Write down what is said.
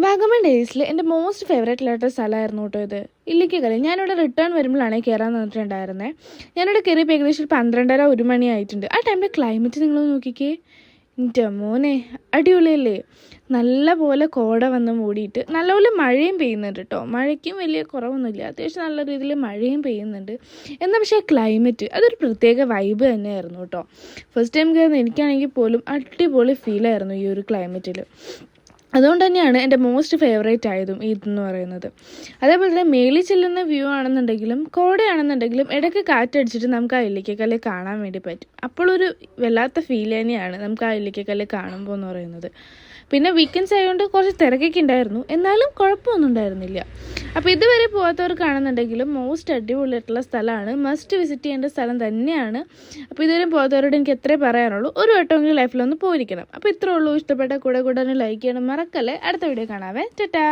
വാഗമൺ ഡേയ്സിൽ എൻ്റെ most favourite ആയിട്ടുള്ള സ്ഥലമായിരുന്നു കേട്ടോ ഇത്. ഇല്ലിക്കൽ. ഞാനിവിടെ റിട്ടേൺ വരുമ്പോഴാണ് കയറാൻ നിന്നിട്ടുണ്ടായിരുന്നത്. ഞാനിവിടെ കയറിയപ്പോൾ ഏകദേശം ഒരു 12:30 1 മണി ആയിട്ടുണ്ട്. ആ ടൈമിൽ ക്ലൈമറ്റ് നിങ്ങൾ നോക്കിക്കേ, എൻ്റെ മോനെ അടിപൊളിയല്ലേ. നല്ല പോലെ കോട വന്ന് മൂടിയിട്ട് നല്ലപോലെ മഴയും പെയ്യുന്നുണ്ട് കേട്ടോ. മഴയ്ക്കും വലിയ കുറവൊന്നുമില്ല, അത്യാവശ്യം നല്ല രീതിയിൽ മഴയും പെയ്യുന്നുണ്ട്. എന്നാൽ പക്ഷേ ക്ലൈമറ്റ് അതൊരു പ്രത്യേക വൈബ് തന്നെയായിരുന്നു കേട്ടോ. ഫസ്റ്റ് ടൈം കയറുന്ന എനിക്കാണെങ്കിൽ പോലും അടിപൊളി ഫീലായിരുന്നു ഈ ഒരു ക്ലൈമറ്റിൽ. അതുകൊണ്ട് തന്നെയാണ് എൻ്റെ മോസ്റ്റ് ഫേവറേറ്റ് ആയതും ഇതെന്ന് പറയുന്നത്. അതേപോലെ തന്നെ മേളിൽ ചെല്ലുന്ന വ്യൂ ആണെന്നുണ്ടെങ്കിലും കോടയാണെന്നുണ്ടെങ്കിലും ഇടയ്ക്ക് കാറ്റടിച്ചിട്ട് നമുക്ക് ആ ഇല്ലിക്കക്കല്ല് കാണാൻ വേണ്ടി പറ്റും. അപ്പോഴൊരു വല്ലാത്ത ഫീൽ തന്നെയാണ് നമുക്ക് ആ ഇല്ലിക്കക്കല്ല് കാണുമ്പോൾ എന്ന് പറയുന്നത്. പിന്നെ വീക്കെൻഡ്സ് ആയതുകൊണ്ട് കുറച്ച് തിരക്കൊക്കെ ഉണ്ടായിരുന്നു, എന്നാലും കുഴപ്പമൊന്നും ഉണ്ടായിരുന്നില്ല. അപ്പോൾ ഇതുവരെ പോകാത്തവർക്കാണെന്നുണ്ടെങ്കിലും മോസ്റ്റ് അടിപൊളിയായിട്ടുള്ള സ്ഥലമാണ്, മസ്റ്റ് വിസിറ്റ് ചെയ്യേണ്ട സ്ഥലം തന്നെയാണ്. അപ്പോൾ ഇതുവരെ പോകാത്തവരോട് എനിക്ക് എത്രേ പറയാനുള്ളൂ, ഒരു വട്ടമെങ്കിലും ലൈഫിലൊന്ന് പോയിരിക്കണം. അപ്പോൾ ഇത്രേ ഉള്ളൂ. ഇഷ്ടപ്പെട്ട കൂടെ ലൈക്ക് ചെയ്യണം മറക്കല്ലേ. അടുത്ത വീഡിയോ കാണാവേ. ടാറ്റാ.